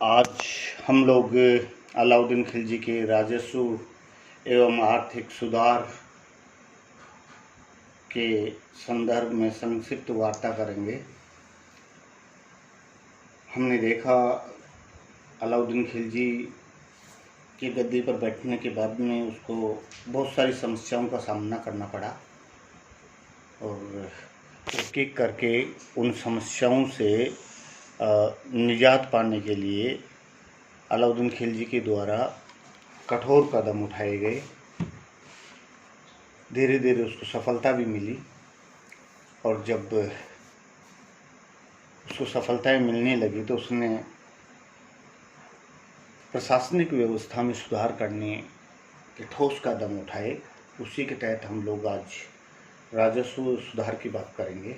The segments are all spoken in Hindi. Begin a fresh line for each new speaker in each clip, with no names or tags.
आज हम लोग अलाउद्दीन खिलजी के राजस्व एवं आर्थिक सुधार के संदर्भ में संक्षिप्त वार्ता करेंगे। हमने देखा अलाउद्दीन खिलजी की गद्दी पर बैठने के बाद में उसको बहुत सारी समस्याओं का सामना करना पड़ा और एक एक करके उन समस्याओं से निजात पाने के लिए अलाउद्दीन खिलजी के द्वारा कठोर कदम उठाए गए। धीरे धीरे उसको सफलता भी मिली और जब उसको सफलताएं मिलने लगी तो उसने प्रशासनिक व्यवस्था में सुधार करने के ठोस कदम उठाए। उसी के तहत हम लोग आज राजस्व सुधार की बात करेंगे।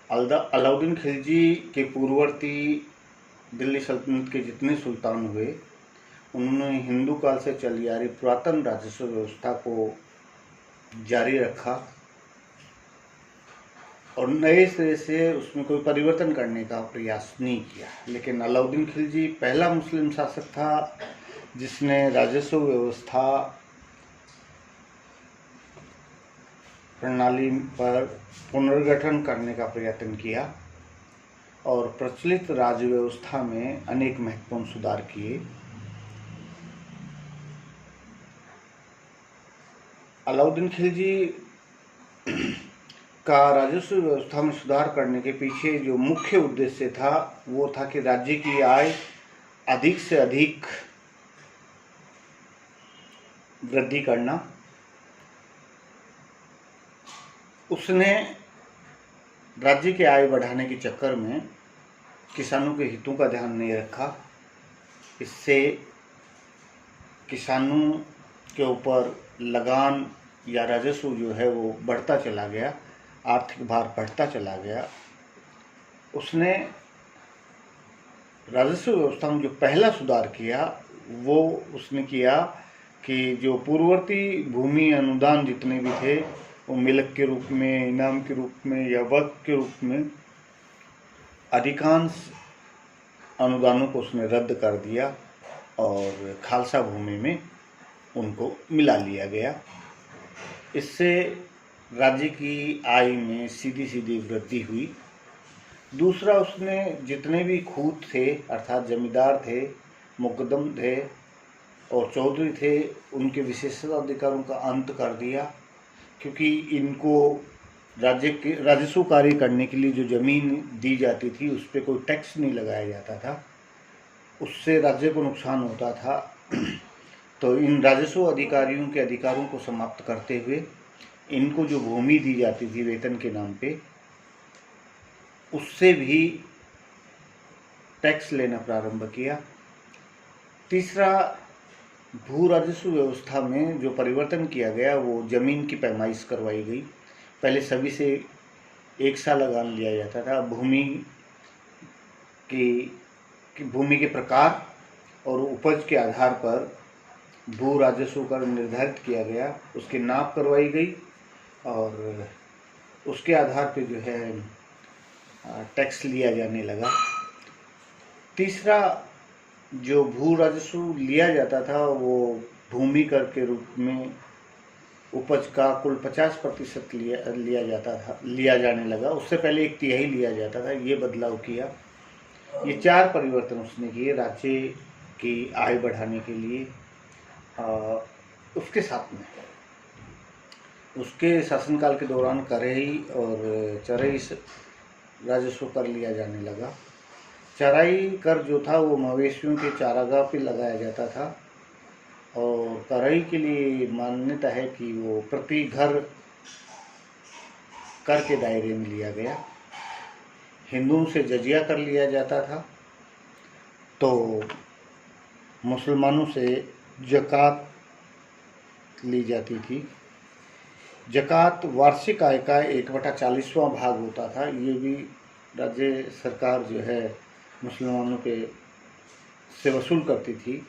अलाउद्दीन खिलजी के पूर्ववर्ती दिल्ली सल्तनत के जितने सुल्तान हुए उन्होंने हिंदू काल से चली आ रही पुरातन राजस्व व्यवस्था को जारी रखा और नए सिरे से उसमें कोई परिवर्तन करने का प्रयास नहीं किया। लेकिन अलाउद्दीन खिलजी पहला मुस्लिम शासक था जिसने राजस्व व्यवस्था प्रणाली पर पुनर्गठन करने का प्रयत्न किया और प्रचलित राज्य व्यवस्था में अनेक महत्वपूर्ण सुधार किए। अलाउद्दीन खिलजी का राजस्व व्यवस्था में सुधार करने के पीछे जो मुख्य उद्देश्य था वो था कि राज्य की आय अधिक से अधिक वृद्धि करना। उसने राज्य की आय बढ़ाने के चक्कर में किसानों के हितों का ध्यान नहीं रखा। इससे किसानों के ऊपर लगान या राजस्व जो है वो बढ़ता चला गया, आर्थिक भार बढ़ता चला गया। उसने राजस्व व्यवस्था में जो पहला सुधार किया वो उसने किया कि जो पूर्ववर्ती भूमि अनुदान जितने भी थे वो मिल्क के रूप में, इनाम के रूप में या वक्फ के रूप में अधिकांश अनुदानों को उसने रद्द कर दिया और खालसा भूमि में उनको मिला लिया गया। इससे राज्य की आय में सीधी सीधी वृद्धि हुई। दूसरा, उसने जितने भी खूत थे अर्थात जमींदार थे, मुकद्दम थे और चौधरी थे, उनके विशेषाधिकारों का अंत कर दिया, क्योंकि इनको राज्य के राजस्व कार्य करने के लिए जो ज़मीन दी जाती थी उस पर कोई टैक्स नहीं लगाया जाता था, उससे राज्य को नुकसान होता था। तो इन राजस्व अधिकारियों के अधिकारों को समाप्त करते हुए इनको जो भूमि दी जाती थी वेतन के नाम पे, उससे भी टैक्स लेना प्रारंभ किया। तीसरा, भू राजस्व व्यवस्था में जो परिवर्तन किया गया वो ज़मीन की पैमाइश करवाई गई। पहले सभी से एक सा लगान लिया जाता था। भूमि के प्रकार और उपज के आधार पर भू राजस्व कर निर्धारित किया गया, उसकी नाप करवाई गई और उसके आधार पर जो है टैक्स लिया जाने लगा। तीसरा, जो भू राजस्व लिया जाता था वो भूमि कर के रूप में उपज का कुल 50% लिया जाने लगा। उससे पहले 1/3 लिया जाता था। ये बदलाव किया। ये 4 परिवर्तन उसने किए राज्य की आय बढ़ाने के लिए। उसके साथ में उसके शासनकाल के दौरान करेही और चराई राजस्व कर लिया जाने लगा। चराई कर जो था वो मवेशियों के चारागाह पे लगाया जाता था और चराई के लिए मान्यता है कि वो प्रति घर कर के दायरे में लिया गया। हिंदुओं से जजिया कर लिया जाता था तो मुसलमानों से ज़कात ली जाती थी। ज़कात वार्षिक आय का 1/40वां भाग होता था। ये भी राज्य सरकार जो है मुसलमानों के से वसूल करती थी।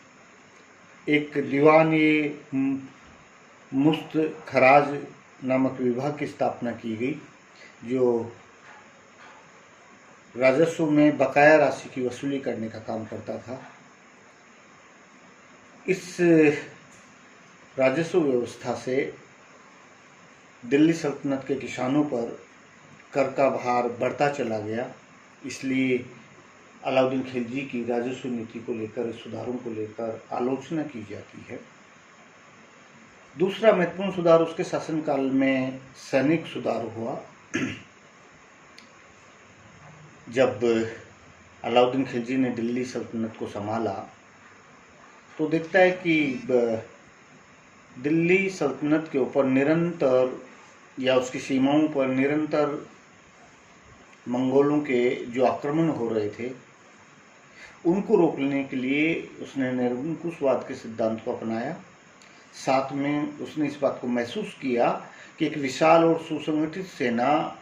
एक दीवान ये मुफ्त खराज नामक विभाग की स्थापना की गई जो राजस्व में बकाया राशि की वसूली करने का काम करता था। इस राजस्व व्यवस्था से दिल्ली सल्तनत के किसानों पर कर का भार बढ़ता चला गया। इसलिए अलाउद्दीन खिलजी की राजस्व नीति को लेकर, सुधारों को लेकर आलोचना की जाती है। दूसरा महत्वपूर्ण सुधार उसके शासनकाल में सैनिक सुधार हुआ। जब अलाउद्दीन खिलजी ने दिल्ली सल्तनत को संभाला तो देखता है कि दिल्ली सल्तनत के ऊपर निरंतर या उसकी सीमाओं पर निरंतर मंगोलों के जो आक्रमण हो रहे थे, उनको रोकने के लिए उसने निरंकुशवाद के सिद्धांत को अपनाया। साथ में उसने इस बात को महसूस किया कि एक विशाल और सुसंगठित सेना,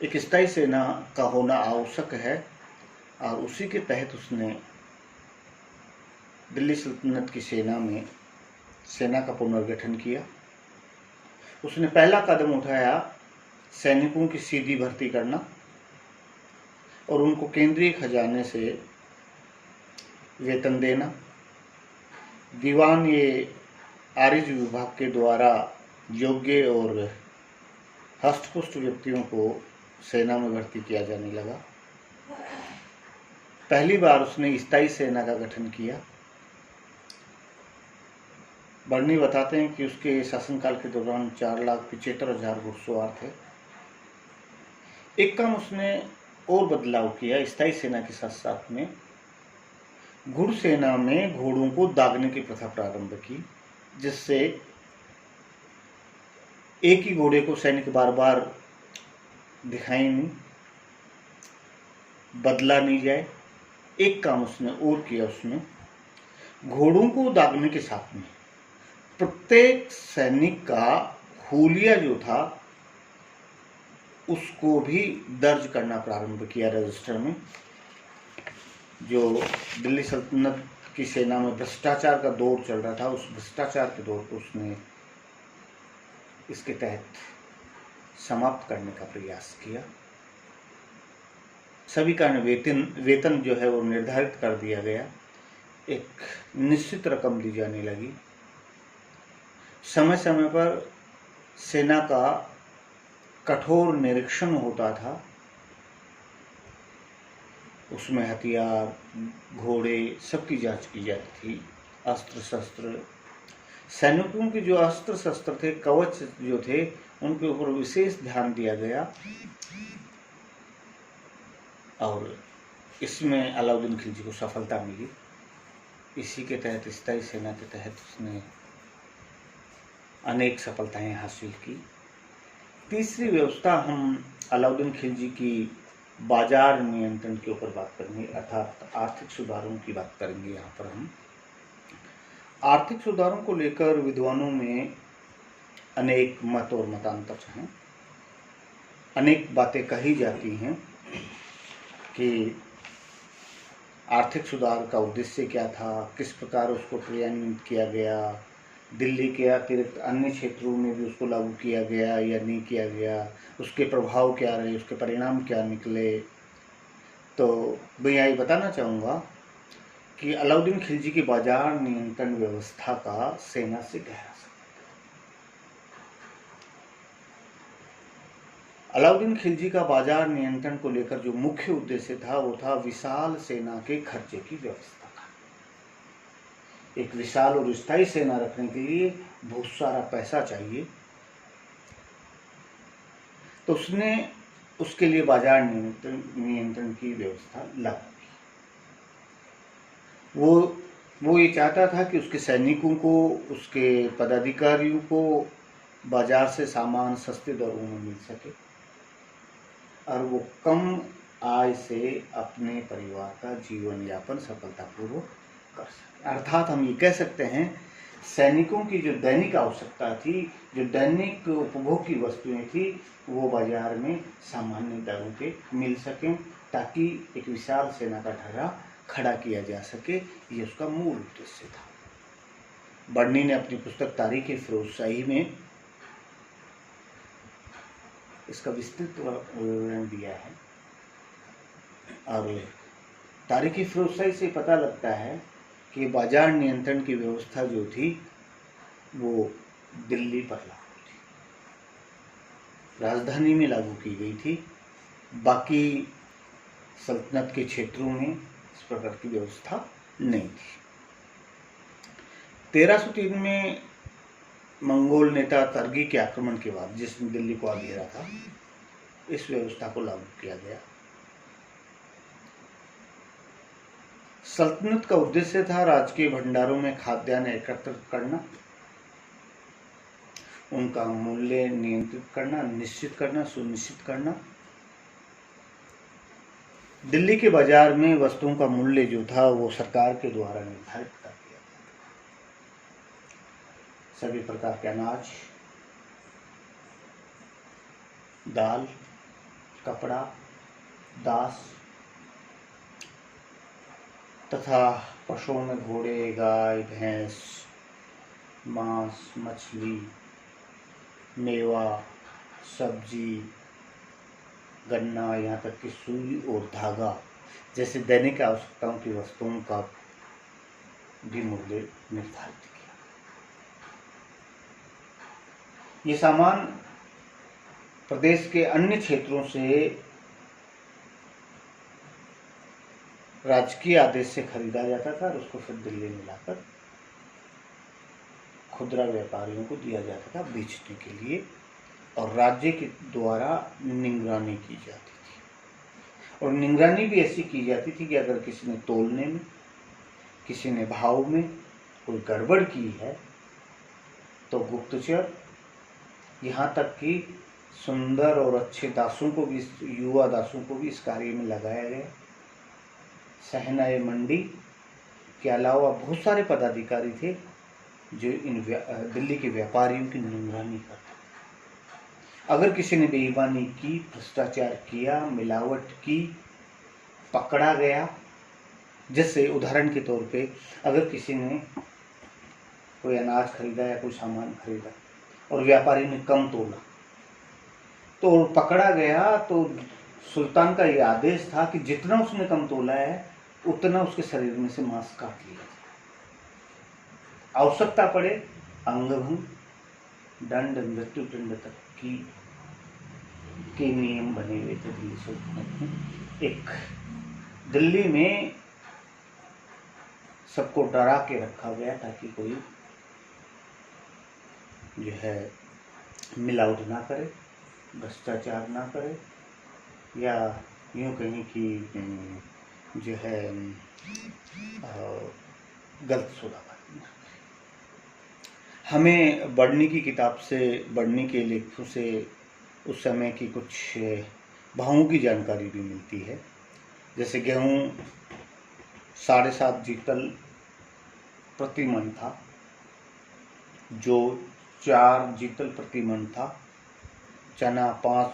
एक स्थायी सेना का होना आवश्यक है, और उसी के तहत उसने दिल्ली सल्तनत की सेना का पुनर्गठन किया। उसने पहला कदम उठाया सैनिकों की सीधी भर्ती करना और उनको केंद्रीय खजाने से वेतन देना। दीवान ये आरिज विभाग के द्वारा योग्य और हष्टपुष्ट व्यक्तियों को सेना में भर्ती किया जाने लगा। पहली बार उसने स्थायी सेना का गठन किया। बर्नी बताते हैं कि उसके शासनकाल के दौरान 4,75,000 घुड़सवार थे। एक काम उसने और बदलाव किया स्थायी सेना के साथ साथ में, घुड़सेना में घोड़ों को दागने की प्रथा प्रारंभ की, जिससे एक ही घोड़े को सैनिक बार बार दिखाई नहीं, बदला नहीं जाए। एक काम उसने और किया, उसने घोड़ों को दागने के साथ में प्रत्येक सैनिक का हुलिया जो था उसको भी दर्ज करना प्रारंभ किया रजिस्टर में। जो दिल्ली सल्तनत की सेना में भ्रष्टाचार का दौर चल रहा था, उस भ्रष्टाचार के दौर को उसने इसके तहत समाप्त करने का प्रयास किया। सभी का वेतन जो है वो निर्धारित कर दिया गया, एक निश्चित रकम दी जाने लगी। समय समय पर सेना का कठोर निरीक्षण होता था, उसमें हथियार, घोड़े सबकी जांच की जाती थी। अस्त्र शस्त्र, सैनिकों के जो अस्त्र शस्त्र थे, कवच जो थे, उनके ऊपर विशेष ध्यान दिया गया। और इसमें अलाउद्दीन खिलजी को सफलता मिली। इसी के तहत स्थायी सेना के तहत उसने अनेक सफलताएं हासिल की। तीसरी व्यवस्था हम अलाउद्दीन खिलजी की बाजार नियंत्रण के ऊपर बात करेंगे, अर्थात आर्थिक सुधारों की बात करेंगे। यहाँ पर हम आर्थिक सुधारों को लेकर विद्वानों में अनेक मत और मतांतर हैं। अनेक बातें कही जाती हैं कि आर्थिक सुधार का उद्देश्य क्या था, किस प्रकार उसको क्रियान्वित किया गया, दिल्ली के अतिरिक्त अन्य क्षेत्रों में भी उसको लागू किया गया या नहीं किया गया, उसके प्रभाव क्या रहे, उसके परिणाम क्या निकले। तो मैं यही बताना चाहूँगा कि अलाउद्दीन खिलजी की बाजार नियंत्रण व्यवस्था का सेना से गहरा संबंध। अलाउद्दीन खिलजी का बाजार नियंत्रण को लेकर जो मुख्य उद्देश्य था वो था विशाल सेना के खर्चे की व्यवस्था का। एक विशाल और स्थायी सेना रखने के लिए बहुत सारा पैसा चाहिए, तो उसने उसके लिए बाजार नियंत्रण की व्यवस्था लागू की। वो ये चाहता था कि उसके सैनिकों को, उसके पदाधिकारियों को बाजार से सामान सस्ते दरों में मिल सके और वो कम आय से अपने परिवार का जीवन यापन सफलतापूर्वक कर सके। अर्थात हम ये कह सकते हैं, सैनिकों की जो दैनिक आवश्यकता थी, जो दैनिक उपभोग की वस्तुएं थी, वो बाजार में सामान्य दरों पे मिल सकें, ताकि एक विशाल सेना का ढर्रा खड़ा किया जा सके। ये उसका मूल उद्देश्य था। बर्नी ने अपनी पुस्तक तारीख-ए-फिरोजशाही में इसका विस्तृत विवरण दिया है। और तारीखी फरोशाई से पता लगता है कि बाजार नियंत्रण की व्यवस्था जो थी वो दिल्ली पर लागू थी, राजधानी में लागू की गई थी। बाकी सल्तनत के क्षेत्रों में इस प्रकार की व्यवस्था नहीं थी। 1303 में मंगोल नेता तर्गी के आक्रमण के बाद, जिसने दिल्ली को घेरा था, इस व्यवस्था को लागू किया गया। सल्तनत का उद्देश्य था राजकीय भंडारों में खाद्यान्न एकत्रित करना, उनका मूल्य नियंत्रित करना, निश्चित करना, सुनिश्चित करना। दिल्ली के बाजार में वस्तुओं का मूल्य जो था वो सरकार के द्वारा निर्धारित कर दिया था। सभी प्रकार के अनाज, दाल, कपड़ा, दास तथा पशुओं में घोड़े, गाय, भैंस, मांस, मछली, मेवा, सब्जी, गन्ना, यहाँ तक कि सुई और धागा जैसे दैनिक आवश्यकताओं की वस्तुओं का भी मूल्य निर्धारित किया। ये सामान प्रदेश के अन्य क्षेत्रों से राजकीय आदेश से खरीदा जाता था और उसको फिर दिल्ली में लाकर खुदरा व्यापारियों को दिया जाता था बेचने के लिए, और राज्य के द्वारा निगरानी की जाती थी। और निगरानी भी ऐसी की जाती थी कि अगर किसी ने तोलने में, किसी ने भाव में कोई गड़बड़ की है तो गुप्तचर, यहाँ तक कि सुंदर और अच्छे दासों को भी, युवा दासों को भी इस कार्य में लगाया गया। सहनाई मंडी के अलावा बहुत सारे पदाधिकारी थे जो इन दिल्ली के व्यापारियों की निगरानी करते। अगर किसी ने बेईमानी की, भ्रष्टाचार किया, मिलावट की, पकड़ा गया, जैसे उदाहरण के तौर पे अगर किसी ने कोई अनाज खरीदा या कोई सामान खरीदा और व्यापारी ने कम तोला तो पकड़ा गया, तो सुल्तान का ये आदेश था कि जितना उसने कम तोला है उतना उसके शरीर में से मांस काट लिया, आवश्यकता पड़े अंगभंग, दंड, मृत्युदंड तक के नियम बने हुए थे दिल्ली सल्तनत में। एक दिल्ली में सबको डरा के रखा गया ताकि कोई जो है मिलावट ना करे, भ्रष्टाचार ना करे, या यूँ कहीं कि जो है गलत सौदा ना करे। हमें बढ़नी की किताब से, बढ़नी के लेखों से उस समय की कुछ भावों की जानकारी भी मिलती है। जैसे गेहूँ 7.5 जीतल प्रति मन था, जो 4 जीतल प्रति मन था, चना 5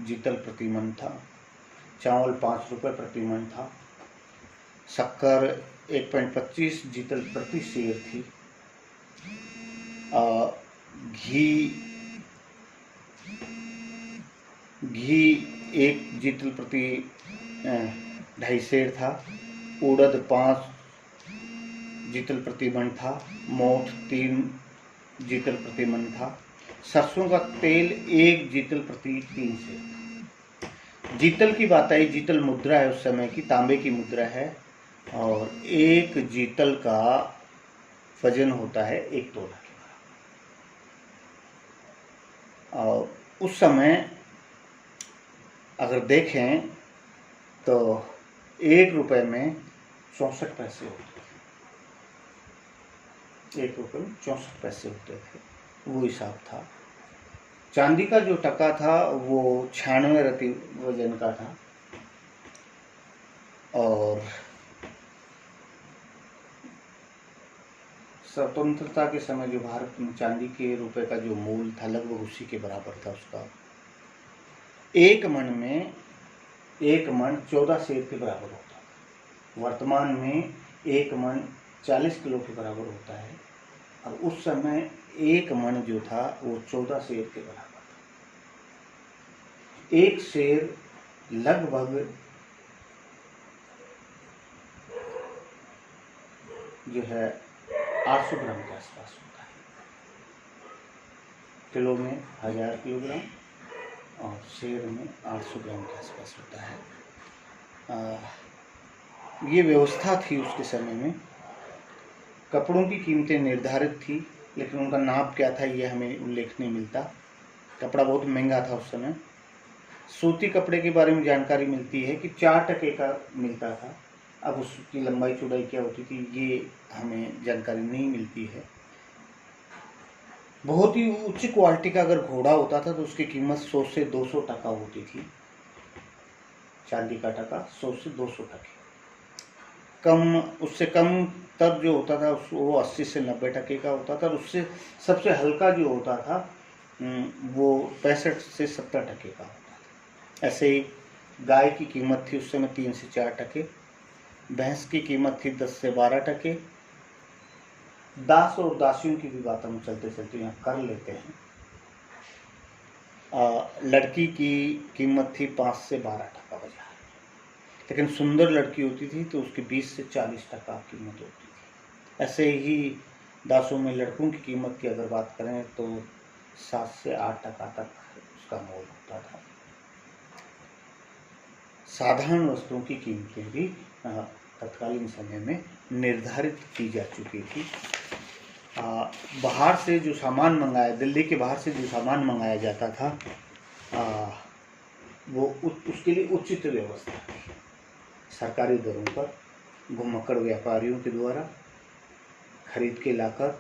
जीतल प्रति मन था, चावल 5 रुपये प्रति मन था, शक्कर 1.25 जीतल प्रति सेर थी, घी 1 जीतल प्रति 2.5 सेर था, उड़द 5 जीतल प्रति मन था, मोठ 3 जीतल प्रति मन था, सरसों का तेल 1 जीतल प्रति 3 सेर। जीतल की बात आई, जीतल मुद्रा है उस समय की, तांबे की मुद्रा है, और 1 जीतल का वजन होता है 1 तोला के बराबर। और उस समय अगर देखें तो 1 रुपये में 64 पैसे होते थे, 1 रुपये में 64 पैसे होते थे, वो हिसाब था। चांदी का जो टका था वो 96 रति वजन का था, और स्वतंत्रता के समय जो भारत में चांदी के रुपए का जो मूल था लगभग उसी के बराबर था उसका। 1 मन 14 सेर के बराबर होता है। वर्तमान में 1 मन 40 किलो के बराबर होता है, और उस समय 1 मन जो था वो 14 सेर के बराबर था। 1 सेर लगभग जो है 800 ग्राम के आसपास होता है। किलो में 1000 किलोग्राम और शेर में 800 ग्राम के आसपास होता है। ये व्यवस्था थी उसके समय में। कपड़ों की कीमतें निर्धारित थी, लेकिन उनका नाप क्या था ये हमें उल्लेख नहीं मिलता। कपड़ा बहुत महंगा था उस समय। सूती कपड़े के बारे में जानकारी मिलती है कि 4 टके का मिलता था। अब उसकी लंबाई चौड़ाई क्या होती थी ये हमें जानकारी नहीं मिलती है। बहुत ही उच्च क्वालिटी का अगर घोड़ा होता था तो उसकी कीमत 100 से 200 टका होती थी। चांदी का टका 100 से 200 टके। कम, उससे कम तब जो होता था वो 80 से 90 टके का होता था। और उससे सबसे हल्का जो होता था वो 65 से 70 टके का होता था। ऐसे ही गाय की कीमत थी उस समय 3 से 4 टके। भैंस की कीमत थी 10 से 12 टके। दास और दासियों की भी बात हम चलते चलते यहाँ कर लेते हैं। लड़की की कीमत थी 5 से 12 टका बाजार, लेकिन सुंदर लड़की होती थी तो उसकी 20 से 40 टका कीमत होती थी। ऐसे ही दासों में लड़कों की कीमत की अगर बात करें तो 7 से 8 टका तक उसका मोल होता था। साधारण वस्तुओं की कीमतें भी तत्कालीन समय में निर्धारित की जा चुकी थी। बाहर से जो सामान मंगाया, दिल्ली के बाहर से जो सामान मंगाया जाता था वो उसके लिए उचित व्यवस्था थी। सरकारी दरों पर घुमक्कड़ व्यापारियों के द्वारा खरीद के लाकर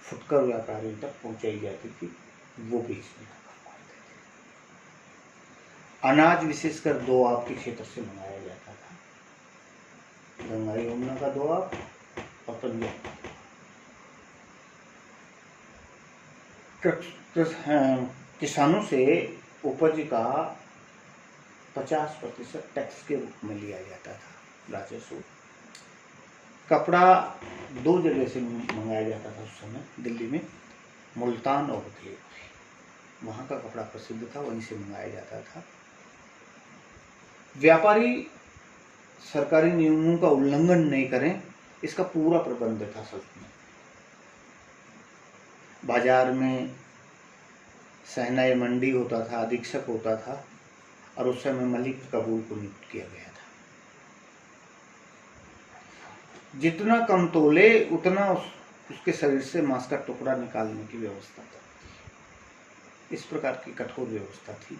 फुटकर व्यापारियों तक पहुंचाई जाती थी, वो बेचने का काम करते थे। अनाज विशेषकर दोआब के क्षेत्र से मंगाया जाता था। गंगा यमुना का दोआब और पंजाब। किसानों से उपज का 50% टैक्स के रूप में लिया जाता था राजस्व। कपड़ा 2 जगह से मंगाया जाता था उस समय दिल्ली में, मुल्तान और देव। वहाँ का कपड़ा प्रसिद्ध था, वहीं से मंगाया जाता था। व्यापारी सरकारी नियमों का उल्लंघन नहीं करें, इसका पूरा प्रबंध था सल्तनत। बाजार में सहनाई मंडी होता था, अधीक्षक होता था और उस समय मलिक कबूल को नियुक्त किया गया था। जितना कम तोले उतना उसके शरीर से मांस का टुकड़ा निकालने की व्यवस्था थी। इस प्रकार की कठोर व्यवस्था थी।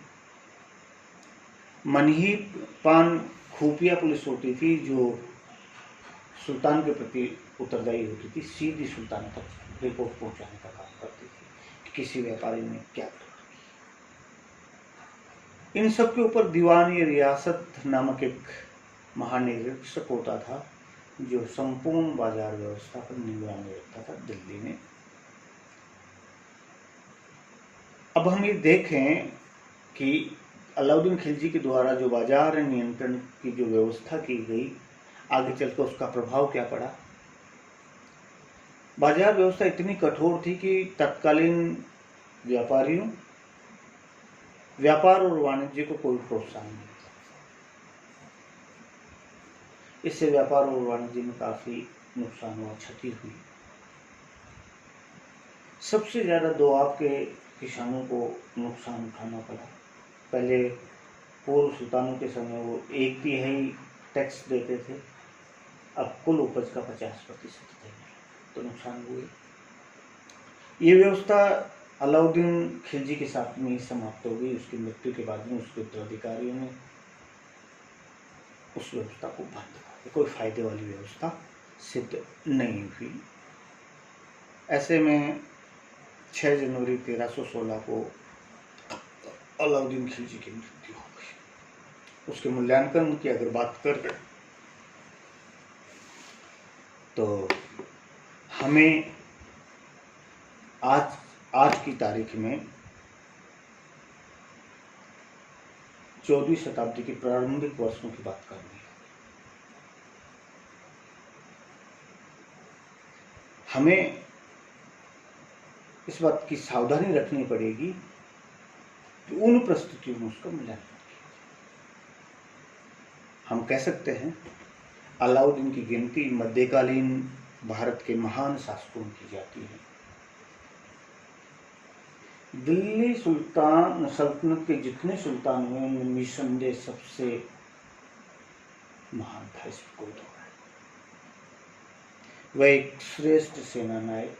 मनही पान खुफिया पुलिस होती थी जो सुल्तान के प्रति उत्तरदायी होती थी। सीधी सुल्तान तक रिपोर्ट पहुंचाने का काम करती थी कि किसी व्यापारी ने क्या किया। इन सब के ऊपर दीवानी रियासत नामक एक महानिरीक्षक होता था जो संपूर्ण बाजार व्यवस्था पर निगरानी रखता था दिल्ली में। अब हम ये देखें कि अलाउद्दीन खिलजी के द्वारा जो बाजार नियंत्रण की जो व्यवस्था की गई, आगे चलकर उसका प्रभाव क्या पड़ा। बाजार व्यवस्था इतनी कठोर थी कि तत्कालीन व्यापारियों, व्यापार और वाणिज्य को कोई प्रोत्साहन नहीं था। इससे व्यापार और वाणिज्य में काफी नुकसान हुआ, क्षति हुई। सबसे ज्यादा दोआब के किसानों को नुकसान उठाना पड़ा। पहले पूर्व सुल्तानों के समय वो 1/3 टैक्स देते थे, अब कुल उपज का 50% देंगे, तो नुकसान हुए। ये व्यवस्था अलाउद्दीन खिलजी के साथ में ही समाप्त हो गई। उसकी मृत्यु के बाद में उसके उत्तराधिकारियों ने उस व्यवस्था को बंद कर दिया। कोई फायदे वाली व्यवस्था सिद्ध नहीं हुई। ऐसे में 6 जनवरी 1316 को अलाउद्दीन खिलजी की मृत्यु हो गई। उसके मूल्यांकन की अगर बात करें तो हमें आज की तारीख में 14वीं शताब्दी के प्रारंभिक वर्षों की बात करनी है। हमें इस बात की सावधानी रखनी पड़ेगी कि उन परिस्थितियों में उसका मूल्यांकन किया। हम कह सकते हैं अलाउद्दीन की गिनती मध्यकालीन भारत के महान शासकों की जाती है। दिल्ली सुल्तान सल्तनत के जितने सुल्तान हुए उनमें निस्संदेह सबसे महान था, इसमें कोई दो है। वह एक श्रेष्ठ सेना नायक,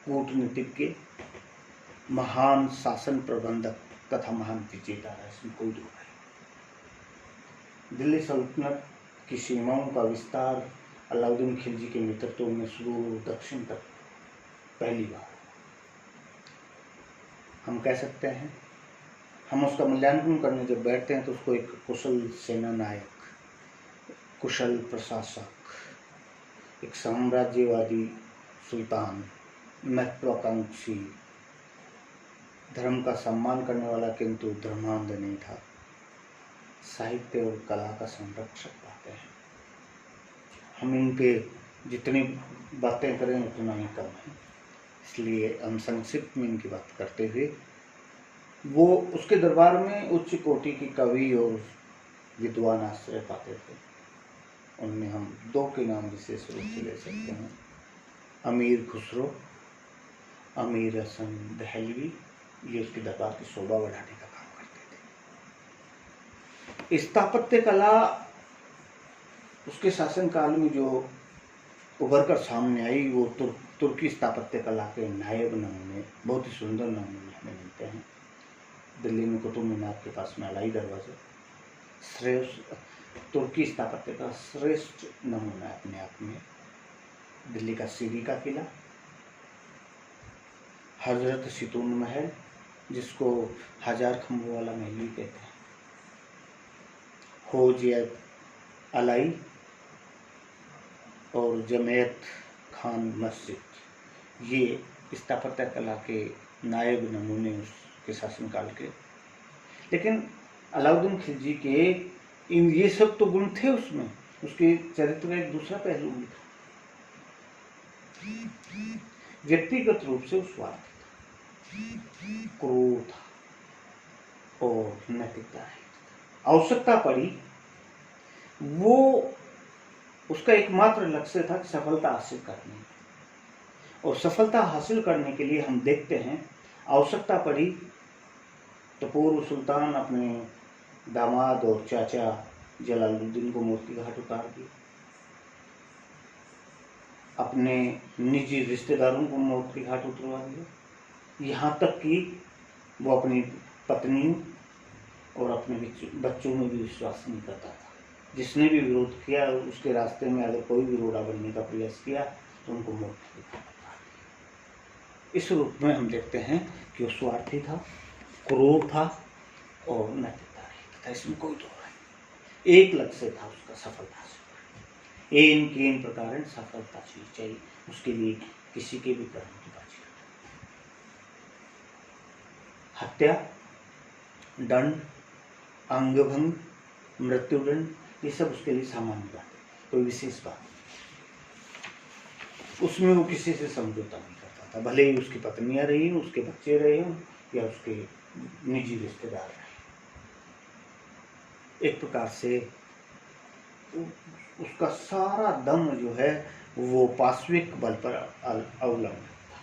कूटनीतिज्ञ, महान शासन प्रबंधक तथा महान विजेता है, इसमें कोई दो है। दिल्ली सल्तनत की सीमाओं का विस्तार अलाउद्दीन खिलजी के नेतृत्व में सुदूर दक्षिण तक पहली बार हम कह सकते हैं। हम उसका मूल्यांकन करने जब बैठते हैं तो उसको एक कुशल सेना नायक, कुशल प्रशासक, एक साम्राज्यवादी सुल्तान, महत्वाकांक्षी, धर्म का सम्मान करने वाला किंतु धर्मांध नहीं था, साहित्य और कला का संरक्षक पाते हैं। हम इन पे जितनी बातें करें उतना ही कम है, इसलिए हम संक्षिप्त में इनकी बात करते हुए, वो उसके दरबार में उच्च कोटि की कवि और विद्वान आश्रय पाते थे। उनमें हम दो के नाम विशेष रूप से ले सकते हैं, अमीर खुसरो, अमीर हसन दहलवी। ये उसके दरबार की शोभा बढ़ाने का काम करते थे। स्थापत्य कला उसके शासनकाल में जो उभर कर सामने आई वो तुर्की स्थापत्य कला के नायब नमूने, बहुत ही सुंदर नमूने हमें मिलते हैं। दिल्ली में कुतुब मीनार के पास में अलाई दरवाजा श्रेष्ठ तुर्की स्थापत्य का श्रेष्ठ नमूना है अपने आप में। दिल्ली का सीरी का किला, हजरत सितून महल जिसको 1000 खंभों वाला महल भी कहते हैं, होजियत अलाई और जमेयत खान मस्जिद, ये स्थापत्य कला के नायब नमूने उसके शासनकाल के। लेकिन अलाउद्दीन खिलजी के ये सब तो गुण थे उसमें, उसके चरित्र का एक दूसरा पहलू भी था। व्यक्तिगत रूप से उस स्वार्थ था, क्रोध था और नैतिकता है। आवश्यकता पड़ी, वो उसका एकमात्र लक्ष्य था कि सफलता हासिल करनी, और सफलता हासिल करने के लिए हम देखते हैं आवश्यकता पड़ी तो पूर्व सुल्तान अपने दामाद और चाचा जलालुद्दीन को मोती घाट उतार दिया, अपने निजी रिश्तेदारों को मोती घाट उतरवा दिया, यहाँ तक कि वो अपनी पत्नी और अपने बच्चों में भी विश्वास नहीं करता था। जिसने भी विरोध किया उसके रास्ते में अगर कोई भी रोड़ा बनने का प्रयास किया तो उनको मौत की घाट उतार दिया। इस रूप में हम देखते हैं कि वो स्वार्थी था, क्रूर था और नैतिकता रहित था, इसमें कोई दो नहीं। एक लक्ष्य था उसका, सफलता हासिल करना। इन प्रकार सफलता चाहिए, उसके लिए किसी के भी कर्म की बाजी करना। हत्या, दंड, अंगभंग, मृत्युदंड, ये सब उसके लिए सामान्य बात है, कोई विशेष बात नहीं। उसमें वो किसी से समझौता नहीं करता था, भले ही उसकी पत्नियां रही हों, उसके बच्चे रहे हों या उसके निजी रिश्तेदार रहे। एक प्रकार से उसका सारा दम जो है वो पाश्विक बल पर अवलंबित था,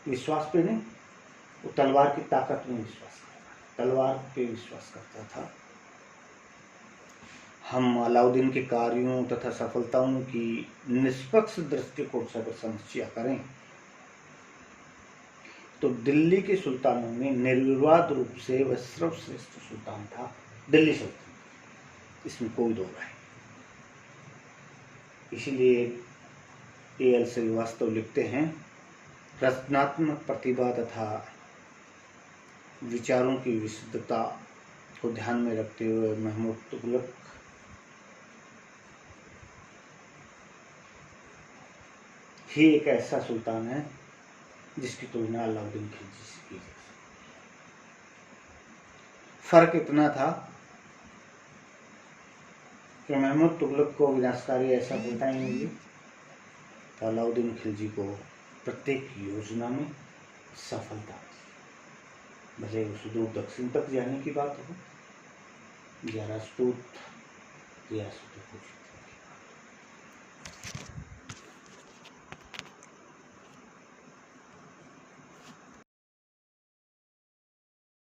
विश्वास पे नहीं। वो तलवार की ताकत में विश्वास करता, तलवार पे विश्वास करता था। हम अलाउद्दीन के कार्यों तथा सफलताओं की निष्पक्ष दृष्टिकोण से अगर समीक्षा करें तो दिल्ली के सुल्तानों में निर्विवाद रूप से वह सर्वश्रेष्ठ सुल्तान था, दिल्ली सुल्तान, इसमें कोई दो राय। इसीलिए A.L. श्रीवास्तव लिखते हैं, रचनात्मक प्रतिभा तथा विचारों की विशुद्धता को ध्यान में रखते हुए महमूद तुगलक ही एक ऐसा सुल्तान है जिसकी तुलना अलाउद्दीन खिलजी से की जा सकती। फर्क इतना था कि महमूद तुगलक को विनाशकारी ऐसा होता ही नहीं, तो अलाउद्दीन खिलजी को प्रत्येक योजना में सफलता, भले वो सुदूर दक्षिण तक जाने की बात हो या राजपूत
इतिहास तो कुछ